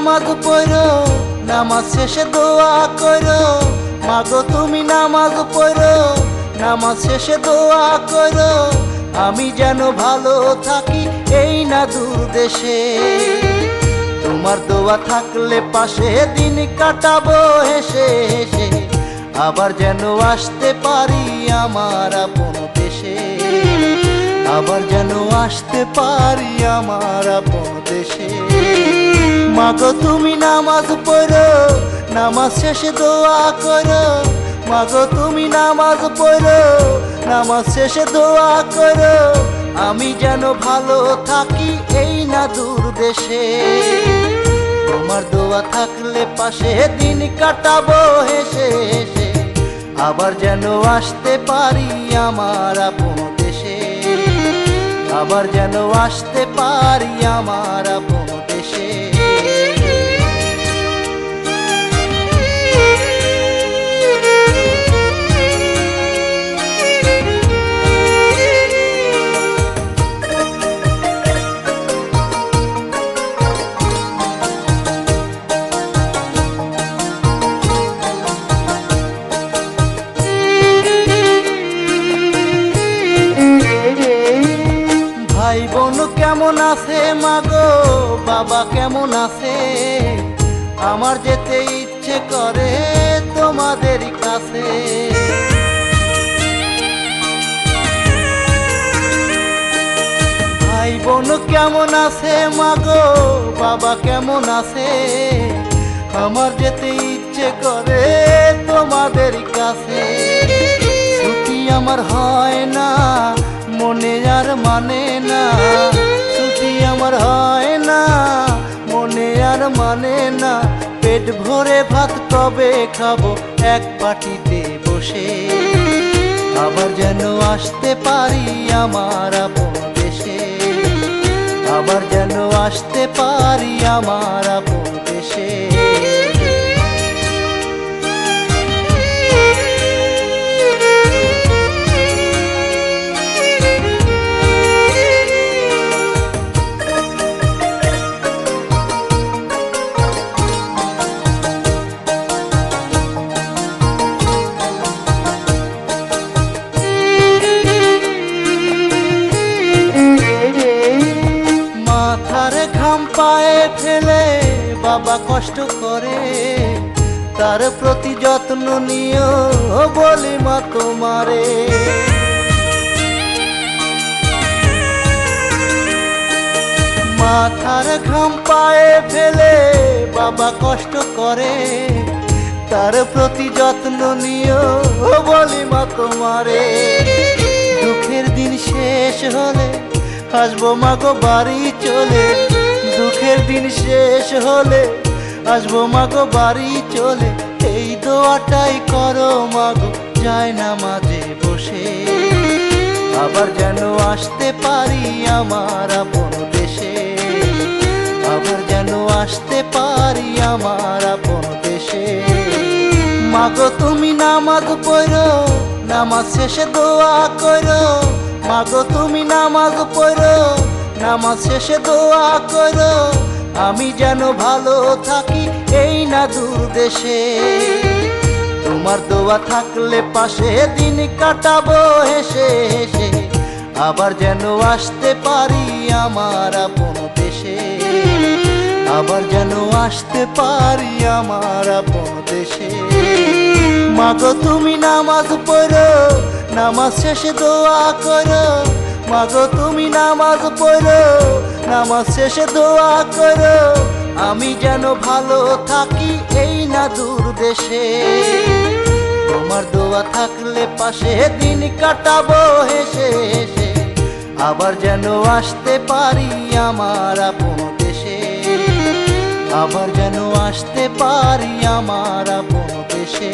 নামাজ পড়ো, নামাজ শেষে দোয়া করো। মাগো তুমি নামাজ পড়ো, নামাজ শেষে দোয়া করো। আমি যেন ভালো থাকি এই না দূর দেশে। তোমার দোয়া থাকলে পাশে দিন কাটাবো হেসে হেসে। আবার যেন আসতে পারি আমার আপন দেশে। আবার যেন আসতে পারি আমার আপন দেশে। মাগো তুমি নামাজ পড়ো, নামাজ শেষে দোয়া করো। মাগো তুমি নামাজ পড়ো, নামাজ শেষে দোয়া করো। আমি যেন ভালো থাকি এই না দূর দেশে। তোমার দোয়া থাকলে পাশে দিন কাটাবো হেসে হেসে। আবার যেন আসতে পারি আমার আপন দেশে। আবার যেন আসতে পারি আমার আপন দেশে। ভাই বোন কেমন আছে মাগো, বাবা কেমন আছে? আমার যেতে ইচ্ছে করে তোমাদের কাছে। ভাই বোন কেমন আছে মাগো, বাবা কেমন আছে? আমার যেতে ইচ্ছে করে তোমাদের কাছে। ছুটি আমার হয় না, মনে আর মানে না। ছুটি আমার হয় না, মনে আর মানে না। পেট ভরে ভাত কবে খাবো এক পাটিতে বসে। আবার যেন আসতে পারি আমার আপন দেশে। আবার যেন আসতে পারি আমার আপন দেশে। পায়ে ফেলে বাবা কষ্ট করে, তার প্রতি যত্ন নিও বলি মা তোমারে। মাথার ঘাম পায়ে ফেলে বাবা কষ্ট করে, তার প্রতি যত্ন নিও বলি মা তোমারে। দুঃখের দিন শেষ হলে আসবো মাগো বাড়ি চলে। দুঃখের দিন শেষ হলে আসবো মাগো বাড়ি চলে। এই দোয়াটাই করো মাগো যায় না মাঝে বসে। আবার যেন আসতে পারি আমার আপন দেশে। আবার যেন আসতে পারি আমার আপন দেশে। মাগো তুমি নামাজ পড়ো, নামাজ শেষে দোয়া করো। মাগো তুমি নামাজ পড়ো, নামাজ শেষে দোয়া করো। আমি যেন ভালো থাকি এই না দূর দেশে। তোমার দোয়া থাকলে পাশে দিন কাটাবো হেসে হেসে। আবার যেন আসতে পারি আমার আপন দেশে। আবার যেন আসতে পারি আমার আপন দেশে। মাগো তুমি নামাজ পড়ো, নামাজ শেষে দোয়া করো। মাগো তুমি নামাজ পড়ো, নামাজ শেষে দোয়া করো। আমি যেন ভালো থাকি এই না দূর দেশে। তোমার দোয়া থাকলে পাশে দিন কাটাবো হেসে হেসে। আবার যেন আসতে পারি আমার আপন দেশে। আবার যেন আসতে পারি আমার আপন দেশে।